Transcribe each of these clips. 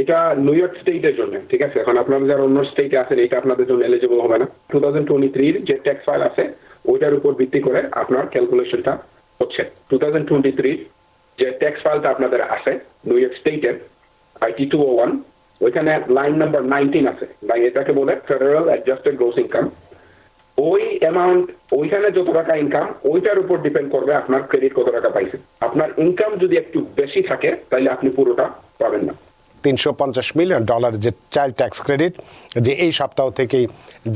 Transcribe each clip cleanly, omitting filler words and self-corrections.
এটা new York স্টেটের জন্য, ঠিক আছে। এখন আপনারা যারা অন্য স্টেটে আছেন এটা আপনাদের জন্য এলিজিবল হবে না। 2023 যে ট্যাক্স ফাইল আছে ওইটার উপর ভিত্তি করে আপনার ক্যালকুলেশনটা হচ্ছে। 2023 যে ট্যাক্স ফাইলটা আপনাদের আছে নিউ ইয়র্ক স্টেটের IT 201, ওইখানে লাইন নাম্বার 19 আছে, এটাকে বলে ফেডারেল অ্যাডজাস্টেড গ্রস ইনকাম। ওই অ্যামাউন্ট, ওইখানে যত টাকা ইনকাম ওইটার উপর ডিপেন্ড করবে আপনার ক্রেডিট কত টাকা পাইছেন। আপনার ইনকাম যদি একটু বেশি থাকে তাহলে আপনি পুরোটা পাবেন না। $350 মিলিয়ন যে চাইল্ড ট্যাক্স ক্রেডিট, যে এই সপ্তাহ থেকেই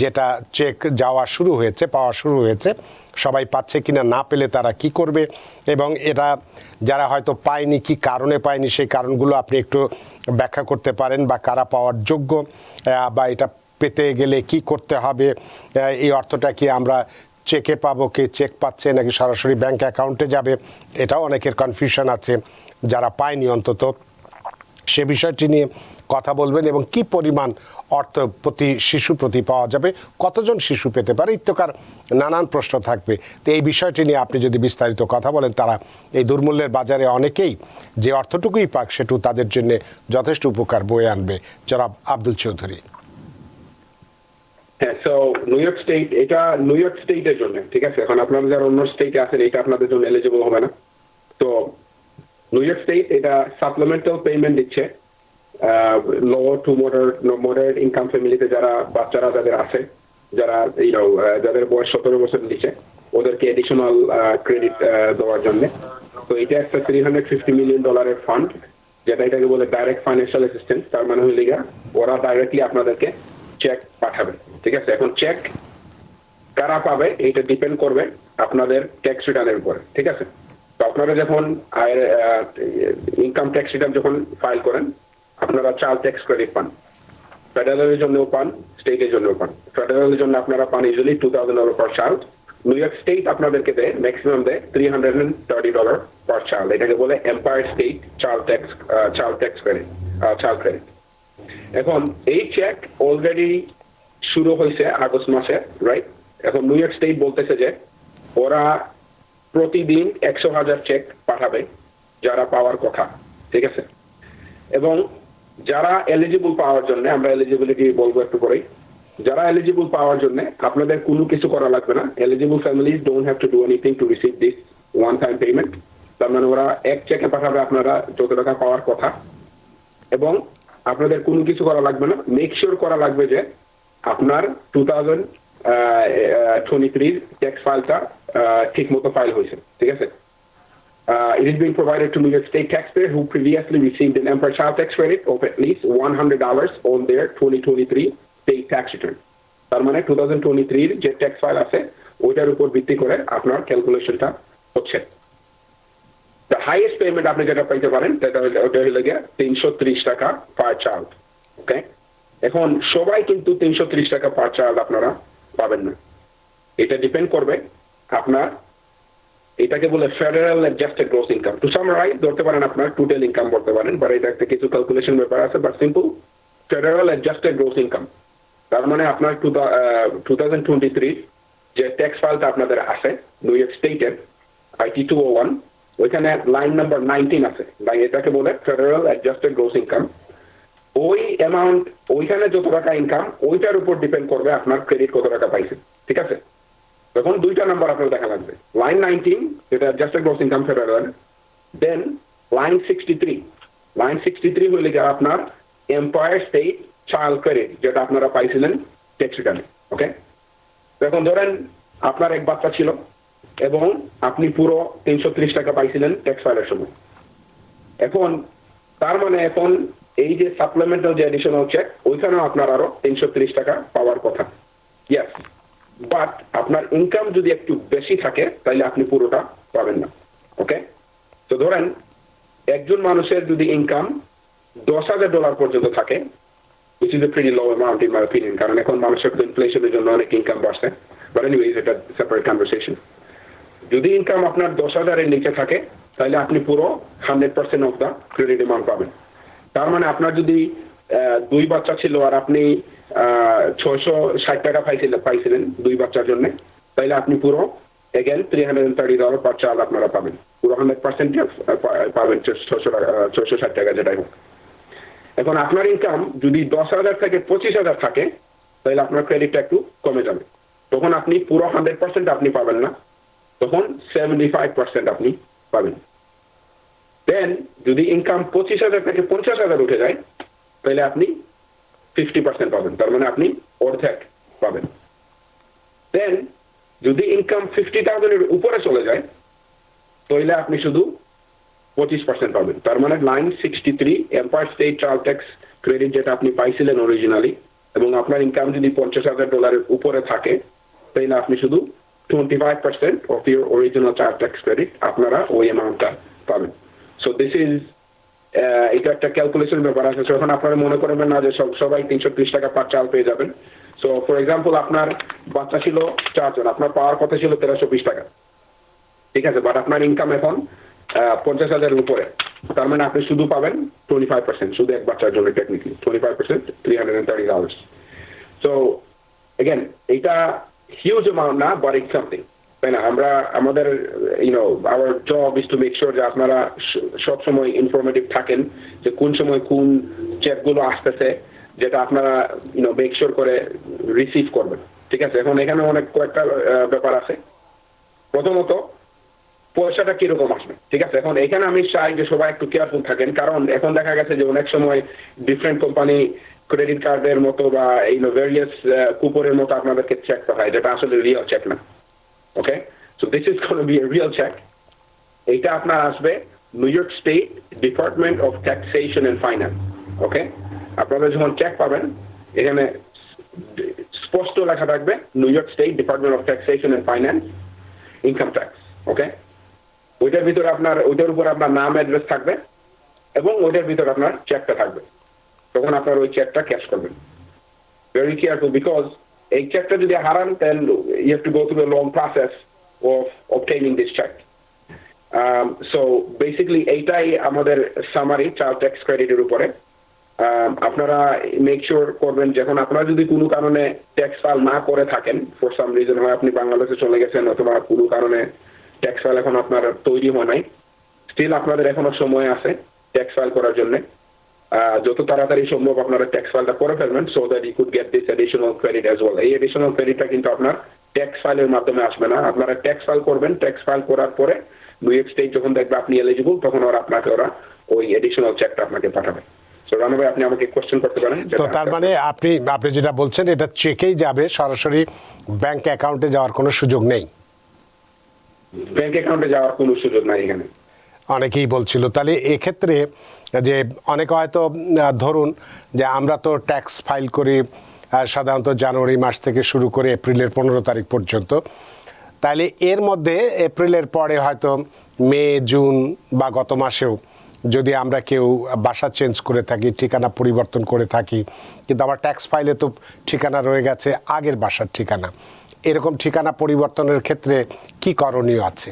যেটা চেক পাওয়া শুরু হয়েছে, সবাই পাচ্ছে কিনা, না পেলে তারা কি করবে, এবং এটা যারা হয়তো পায়নি, কি কারণে পায়নি সেই কারণগুলো আপনি একটু ব্যাখ্যা করতে পারেন, বা কারা পাওয়ার যোগ্য, বা এটা পেতে গেলে কি করতে হবে, এই অর্থটা কি আমরা চেকে পাবো, কে চেক পাচ্ছে নাকি সরাসরি ব্যাংক অ্যাকাউন্টে যাবে, এটাও অনেকের কনফিউশন আছে যারা পায়নি অন্তত। সে বিষয়টি নিয়ে কথা বলবেন, এবং কি পরিমাণ অর্থ প্রতি শিশু প্রতি পাওয়া যাবে, কতজন শিশু পেতে পারে, ইত্যাকার নানান প্রশ্ন থাকবে। তো এই বিষয়টি নিয়ে আপনি যদি বিস্তারিত কথা বলেন, তারা এই দুর্মূল্যের বাজারে অনেকেই যে অর্থটুকুই পাক সেটু তাদের জন্য যথেষ্ট উপকার বয়ে আনবে। জনাব আব্দুল চৌধুরী। হ্যাঁ, সো নিউ ইয়র্ক স্টেট, এটা নিউ ইয়র্ক স্টেটের জন্য, ঠিক আছে। এখন আপনারা যারা অন্য স্টেটে আছেন এটা আপনাদের জন্য এলিজিবল হবে না। তো নিউ ইয়র্ক স্টেট এটা সাপ্লিমেন্টাল পেমেন্ট দিচ্ছে লো টু মডারেট ইনকাম ফ্যামিলিতে যারা বাচ্চারা যাদের আছে, যারা যাদের বয়স 17 বছর নিচে, ওদেরকে এডিশনাল ক্রেডিট দেওয়ার জন্য। তো এটা একটা $350 মিলিয়ন ফান্ড, যেটা এটাকে বলে ডাইরেক্ট ফাইন্যান্সিয়াল অ্যাসিস্ট্যান্স। তার মানে হইলে ওরা ডাইরেক্টলি আপনাদেরকে চেক পাঠাবে, ঠিক আছে। এখন চেক কারা পাবে এটা ডিপেন্ড করবে আপনাদের ট্যাক্স রিটার্নের উপরে, ঠিক আছে। তো আপনারা যখন ইনকাম ট্যাক্স রিটার্ন যখন ফাইল করেন, আপনারা চাইল্ড ট্যাক্স ক্রেডিট পান, ফেডারেলের জন্যও পান, স্টেটের জন্যও পান। ফেডারেলের জন্য আপনারা পান ইউজুয়ালি $2,000 পার চাইল্ড। নিউ ইয়র্ক স্টেট আপনাদেরকে দেয়, ম্যাক্সিমাম দেয় $330 পার চাইল্ড। এটাকে বলে empire state child tax credit. এখন এই চেক অলরেডি শুরু হয়েছে আগস্ট মাসে, রাইট। এখন নিউ ইয়র্ক স্টেট বলতেছে যে ওরা প্রতিদিন 100,000 চেক পাঠাবে যারা পাওয়ার কথা, ঠিক আছে। এবং যারা এলিজিবল পাওয়ার জন্য, আমরা এলিজিবিলিটি বলবো একটু পরেই, যারা এলিজিবল পাওয়ার জন্য আপনাদের কোনো কিছু করা লাগবে না। Eligible families don't have to do anything to receive this one time payment. তার মানে ওরা এক চেকে পাঠাবে আপনারা যত টাকা পাওয়ার কথা, এবং আপনাদের কোনো কিছু করা লাগবে না। মেক শিওর করা লাগবে যে আপনার 2023 ট্যাক্স ফাইলটা ঠিক মতো ফাইল হয়েছে, ঠিক আছে। It is being provided to New York State taxpayer who previously received an Empire Child Tax Credit of at least $100 on their 2023 state tax return. তার মানে 2023 যে ট্যাক্স ফাইল আছে ওইটার উপর ভিত্তি করে আপনার ক্যালকুলেশনটা হচ্ছে। The highest payment আপনি যেটা পাইতে পারেন ওটা হলো গিয়ে $330 পার চাইল্ড, ওকে। এখন সবাই কিন্তু $330 পার চাইল্ড আপনারা পাবেন না। এটা ডিপেন্ড করবে আপনার, এটাকে বলে federal adjusted gross income. To summarize ধরতে পারেন আপনার টোটাল ইনকাম বলতে পারেন, বাট এটা একটা কিছু ক্যালকুলেশন ব্যাপার আছে, but simple federal adjusted gross income. তার মানে আপনার 2023 যে ট্যাক্স ফাইলটা আপনাদের আছে নিউ ইয়র্ক স্টেটের IT 201, ওইখানে লাইন নাম্বার 19 আছে, এটাকে বলে ফেডারেল অ্যাডজাস্টেড গ্রস ইনকাম। ওই অ্যামাউন্ট, ওইখানে যত টাকা ইনকাম ওইটার উপর ডিপেন্ড করবে আপনার ক্রেডিট কত টাকা পাইছেন, ঠিক আছে। তখন দুইটা নাম্বার আপনার দেখা লাগবে, লাইন 19 যেটা অ্যাডজাস্টেড গ্রস ইনকাম ফেডারেল, দেন লাইন 63 হইলে আপনার এম্পায়ার স্টেট চাইল্ড ক্রেডিট, যেটা আপনারা পাইছিলেন ট্যাক্স রিটার্নে, ওকে। এখন ধরেন আপনার এক বাচ্চা ছিল এবং আপনি পুরো $330 পাইছিলেন ট্যাক্স ফাইলের সময়। এখন তার মানে এখন এই যে সাপ্লিমেন্টাল যে এডিশনাল চেক, ওইখানেও আপনার আরো $330 পাওয়ার কথা, ইয়েস। বাট আপনার ইনকাম যদি একটু বেশি থাকে তাহলে আপনি পুরোটা পাবেন না, ওকে। তো ধরেন একজন মানুষের যদি ইনকাম $10,000 পর্যন্ত থাকে, which is a pretty low amount in my opinion, কারণ এখন মানুষের ইনফ্লেশনের জন্য অনেক ইনকাম বাড়ছে, বাট এনিওয়েজ এটা সেপারেট কনভারসেশন। যদি ইনকাম আপনার 10,000 এর নিচে থাকে তাহলে আপনি পুরো 100% অফ দা ক্রেডিট অ্যামাউন্ট পাবেন। তার মানে আপনার যদি 2 বাচ্চা ছিল আর আপনি $660 পাইছিলেন 2 বাচ্চার জন্য, তাহলে আপনি পুরো এগেন $330 পার চাইল্ড আপনারা পাবেন, পুরো 100% পাবেন, $660 যেটাই হোক। এখন আপনার ইনকাম যদি 10,000 থেকে 25,000 থাকে তাহলে আপনার ক্রেডিটটা একটু কমে যাবে, তখন আপনি পুরো 100% আপনি পাবেন না, তখন 75% আপনি পাবেন। দেন যদি ইনকাম 25,000 থেকে 50,000 উঠে যায় তাহলে আপনি 50% পাবেন, তার মানে আপনি অর্ধেক পাবেন। দেন যদি ইনকাম 50,000 এর উপরে চলে যায় তাহলে আপনি শুধু 25% পাবেন, তার মানে line 63 empire state child tax credit যেটা আপনি পাইছিলেন অরিজিনালি, এবং আপনার ইনকাম যদি $50,000 উপরে থাকে তাহলে আপনি শুধু 25% of your original child tax credit আপনারা ওই অ্যামাউন্টটা পাবেন। সো দিস ইজ এটা একটা ক্যালকুলেশন ব্যাপার আছে। এখন আপনারা মনে করবেন না যে সবাই 330 টাকা পার চাল পেয়ে যাবেন। সো ফর এক্সাম্পল আপনার বাচ্চা ছিল 4 জন, আপনার পাওয়ার কথা ছিল 1320 টাকা, ঠিক আছে, বাট আপনার ইনকাম এখন 50,000 উপরে, তার মানে আপনি শুধু পাবেন 25%, শুধু এক বাচ্চার জন্য টেকনিক্যালি 25%, $330। সো এগেন এটা হিউজ অ্যামাউন্ট না, বাট ইটস সামথিং, তাই না? আমরা আমাদের hour job is to make sure যে আপনারা সবসময় ইনফরমেটিভ থাকেন যে কোন সময় কোন চেকগুলো আসতেছে, যেটা আপনারা মেক শিওর করে রিসিভ করবেন, ঠিক আছে? এখন এখানে অনেক কয়েকটা ব্যাপার আছে। প্রথমত পয়সাটা কিরকম আসবে, ঠিক আছে? এখন এখানে আমি চাই যে সবাই একটু কেয়ারফুল থাকেন, কারণ এখন দেখা গেছে যে অনেক সময় ডিফারেন্ট কোম্পানি ক্রেডিট কার্ডের মতো বা ভেরিয়াস কুপনের মতো আপনাদেরকে চেক পাঠায়, যেটা আসলে রিয়েল চেক না। Okay, so this is gonna be a real check. এটা আপনার আসবে New York state department of taxation and finance. Okay, আপনারা যখন চেক পাবেন এখানে স্পষ্ট লেখা থাকবে New York state department of taxation and finance income tax. Okay, ওইটার ভিতরে ওইটার উপর আপনার নাম অ্যাড্রেস থাকবে এবং ওইটার ভিতরে আপনার চেকটা থাকবে, তখন আপনার ওই চেকটা ক্যাশ করবেন। ভেরি কেয়ারফুল, বিকজ এই চেকটা যদি হারান then you have to go through a long process of obtaining this check. So basically এইটাই আমাদের সামারি চাইল্ড ট্যাক্স ক্রেডিটের উপরে। আপনারা মেক শিওর করবেন যখন আপনারা যদি কোনো কারণে ট্যাক্স ফাইল না করে থাকেন, ফর সাম রিজন, হয় আপনি বাংলাদেশে চলে গেছেন অথবা কোনো কারণে ট্যাক্স ফাইল এখন আপনার তৈরি হয় নাই, স্টিল আপনাদের এখনো সময় আছে ট্যাক্স ফাইল করার জন্য। যত তাড়াতাড়ি সম্ভব আপনারা ট্যাক্স ফাইলটা করে ফেলবেন, so that you could get this additional credit as well. এই এডিশনাল ক্রেডিটটা কিন্তু আপনার ট্যাক্স ফাইলের মাধ্যমে আসবে না, আপনারা ট্যাক্স ফাইল করবেন। ট্যাক্স ফাইল করার পরে নিউ ইয়র্ক স্টেট যখন দেখবে আপনি এলিজিবল, তখন ওরা ওই এডিশনাল চেকটা আপনাকে পাঠাবে। সো রানু ভাই, আপনি আমাকে কোশ্চেন করতে পারেন। তো তার মানে আপনি যেটা বলছেন এটা চেকেই যাবে, সরাসরি ব্যাংক অ্যাকাউন্টে যাওয়ার কোনো সুযোগ নেই? ব্যাংক অ্যাকাউন্টে যাওয়ার কোনো সুযোগ নাই এখানে। অনেকেই বলছিল, তাহলে এক্ষেত্রে যে অনেকে হয়তো ধরুন যে আমরা তো ট্যাক্স ফাইল করি সাধারণত জানুয়ারি মাস থেকে শুরু করে এপ্রিলের 15 তারিখ পর্যন্ত, তাহলে এর মধ্যে এপ্রিলের পরে হয়তো মে, জুন বা গত মাসেও যদি আমরা কেউ বাসা চেঞ্জ করে থাকি, ঠিকানা পরিবর্তন করে থাকি, কিন্তু আমার ট্যাক্স ফাইলে তো ঠিকানা রয়ে গেছে আগের বাসার ঠিকানা, এরকম ঠিকানা পরিবর্তনের ক্ষেত্রে কি করণীয় আছে?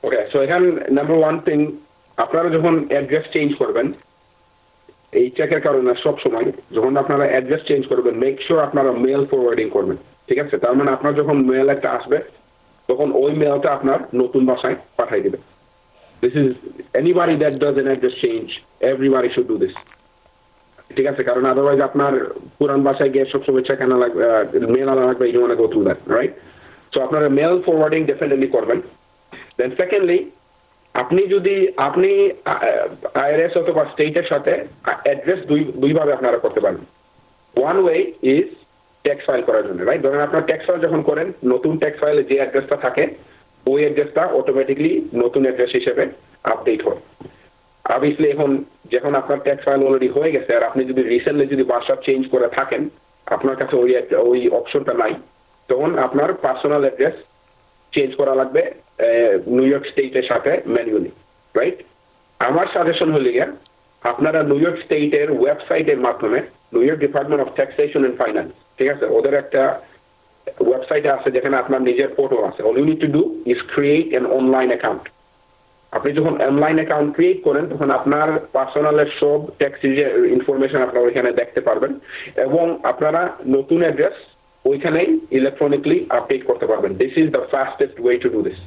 ওকে, সো এখানে নাম্বার ওয়ান থিং, আপনারা যখন অ্যাড্রেস চেঞ্জ করবেন এই চেকের কারণে সব সময় যখন আপনারা অ্যাড্রেস চেঞ্জ করবেন, মেক শিওর আপনারা মেল ফরওয়ার্ডিং করবেন, ঠিক আছে? তার মানে আপনার যখন মেল একটা আসবে তখন ওই মেলটা আপনার নতুন বাসায় পাঠিয়ে দিবেন। This is anybody that does N address change, everybody should do this, ঠিক আছে? কারণ আদারওয়াইজ আপনার পুরান বাসায় গিয়ে সবসময় চেক আনা লাগবে, মেল আনা লাগবে, you don't want to go through that, right? So আপনারা মেল ফরওয়ার্ডিং ডেফিনেটলি করবেন। দেন সেকেন্ডলি, আপনি আইআরএস অথবা স্টেটের সাথে অ্যাড্রেস দুইভাবে আপনারা করতে পারেন। One way is tax file করার জন্য, রাইট? ধরেন আপনার ট্যাক্স ফাইল যখন করেন, নতুন ট্যাক্স ফাইলে যে অ্যাড্রেসটা থাকে ওই অ্যাড্রেসটা অটোমেটিকলি নতুন অ্যাড্রেস হিসেবে আপডেট হয়। অবভিয়াসলি এখন যখন আপনার ট্যাক্স ফাইল অলরেডি হয়ে গেছে আর আপনি যদি রিসেন্টলি যদি বাসা চেঞ্জ করে থাকেন, আপনার কাছে ওই অপশনটা নাই, তখন আপনার পার্সোনাল অ্যাড্রেস চেঞ্জ করা লাগবে নিউ ইয়র্ক স্টেটের সাথে ম্যানুয়ালি, রাইট? আমার সাজেশন হলে গিয়ে আপনারা নিউ ইয়র্ক স্টেটের ওয়েবসাইটের মাধ্যমে, New York department of taxation and finance, ঠিক আছে, ওদের একটা ওয়েবসাইটে আছে যেখানে আপনার নিজের পোর্টাল আছে। All you need to do is create an online account. আপনি যখন অনলাইন অ্যাকাউন্ট ক্রিয়েট করেন তখন আপনার পার্সোনালের সব ট্যাক্স ইনফরমেশন আপনারা ওইখানে দেখতে পারবেন এবং আপনারা নতুন অ্যাড্রেস ওইখানেই ইলেকট্রনিকলি আপডেট করতে পারবেন। This is the fastest way to do this.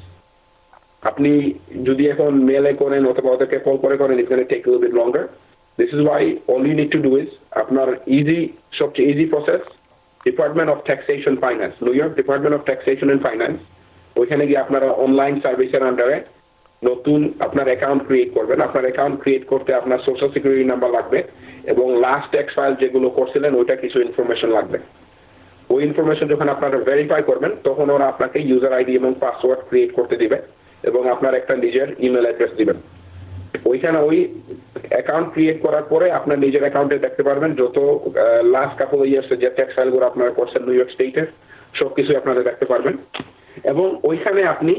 আপনি যদি এখন মেলে করেন অথবা ওদেরকে কল করে করেন, it's gonna take a little bit longer, This is why all you need to do is আপনার সবচেয়ে easy process department of taxation finance, New York department of taxation and finance, ওইখানে গিয়ে আপনারা অনলাইন সার্ভিসের আন্ডারে নতুন আপনার অ্যাকাউন্ট ক্রিয়েট করবেন। আপনার অ্যাকাউন্ট ক্রিয়েট করতে আপনার সোশ্যাল সিকিউরিটি নাম্বার লাগবে এবং লাস্ট ট্যাক্স ফাইল যেগুলো করছিলেন ওইটা কিছু ইনফরমেশন লাগবে। ওই ইনফরমেশন যখন আপনারা ভেরিফাই করবেন তখন ওরা আপনাকে ইউজার আইডি এবং পাসওয়ার্ড ক্রিয়েট করতে দিবে এবং আপনার একটা নিজের ইমেল অ্যাড্রেস দিবেন। ওইখানে ওই অ্যাকাউন্ট ক্রিয়েট করার পরে আপনার নিজের অ্যাকাউন্টে দেখতে পারবেন যত লাস্ট কাপল ইয়ার্সের যে ট্যাক্স ফাইলগুলো আপনারা করছেন নিউ ইয়র্ক স্টেটের সবকিছু আপনারা দেখতে পারবেন এবং ওইখানে আপনি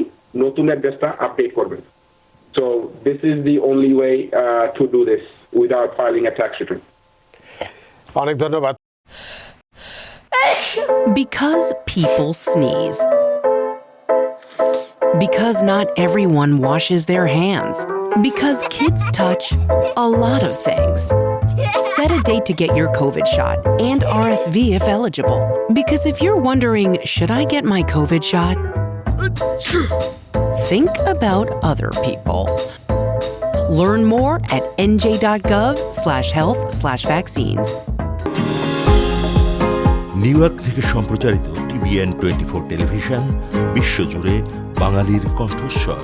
নতুন অ্যাড্রেসটা আপডেট করবেন। So this is the only way to do this without filing a tax return. অনেক ধন্যবাদ। Because people sneeze. Because not everyone washes their hands. Because kids touch a lot of things. Set a date to get your COVID shot and RSV if eligible. Because if you're wondering, should I get my COVID shot? Think about other people. Learn more at nj.gov/health/vaccines. New York থেকে সম্প্রচারিত TVN 24 television বিশ্বজুড়ে বাঙালির কণ্ঠস্বর।